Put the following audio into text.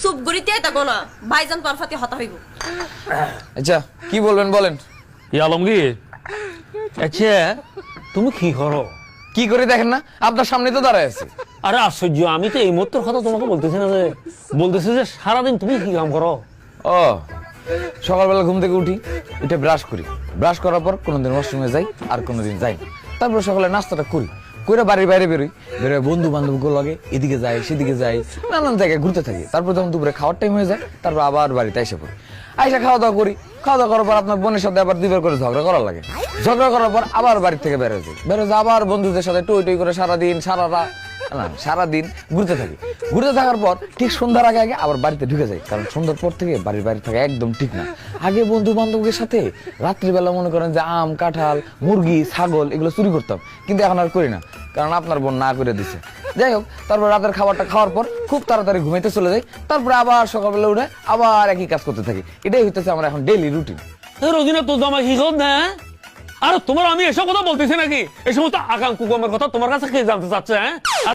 চুপ গড়িতে থাকো না, ভাইজান পারফাতি হতা হইব। আচ্ছা কি বলবেন বলেন। আলমগীর, আচ্ছা তুমি কি করো? কি করে দেখেন না, আপনার সামনে তো দাঁড়ায় আছে। আরে আশ্চর্য, আমি তো এই মুহূর্তের কথা তোমাকে বলতেছি না, যে বলতেছি যে সারাদিন তুমি কি কাম করো? ও সকালবেলা ঘুম থেকে উঠি, উঠে ব্রাশ করি, ব্রাশ করার পর কোনোদিন ওয়াশরুমে যাই, আর কোনোদিন যাই না। তারপর সকালে নাস্তাটা করি, করে বাড়ির বাইরে বেরোই, বেরোয় বন্ধু বান্ধবগুলো লাগে, এদিকে যাই সেদিকে যাই, নানান জায়গায় ঘুরতে থাকি। তারপর যখন দুপুরে খাওয়ার টাইম হয়ে যায়, তারপর আবার বাড়িতে এসে পড়ি, আইসা খাওয়া দাওয়া করি। খাওয়া দাওয়া করার পর আপনার বোনের সাথে আবার দুবার করে ঝগড়া করা লাগে। ঝগড়া করার পর আবার বাড়ি থেকে বেরোয় যাই, আবার বন্ধুদের সাথে টই টই করে সারাদিন সারাদিন ঘুরতে থাকি। ঘুরতে থাকার পর ঠিক সন্ধ্যার আগে আগে আবার বাড়িতে ঢুকে যাই, কারণ সন্ধ্যার পর থেকে বাড়ির বাইরে থাকা একদম ঠিক না। আগে বন্ধু বান্ধবের সাথে রাত্রিবেলা মনে করেন যে আম কাঁঠাল মুরগি ছাগল এগুলো চুরি করতাম, কিন্তু এখন আর করি না, কারণ আপনার বোন না করে দিছে। যাই হোক, তারপর রাতের খাবারটা খাওয়ার পর খুব তাড়াতাড়ি ঘুমাইতে চলে যাই, তারপরে আবার সকালবেলা উঠে আবার একই কাজ করতে থাকি। এটাই হইতেছে আমার এখন ডেইলি রুটিন। রোজিনা তো জামাই কি কর না? আর তোমার আমি এসব কথা বলতেছি নাকি? এই সমস্ত আকাঙ্ক্ষু আমার কথা তোমার কাছে কে জানতে চাচ্ছে? হ্যাঁ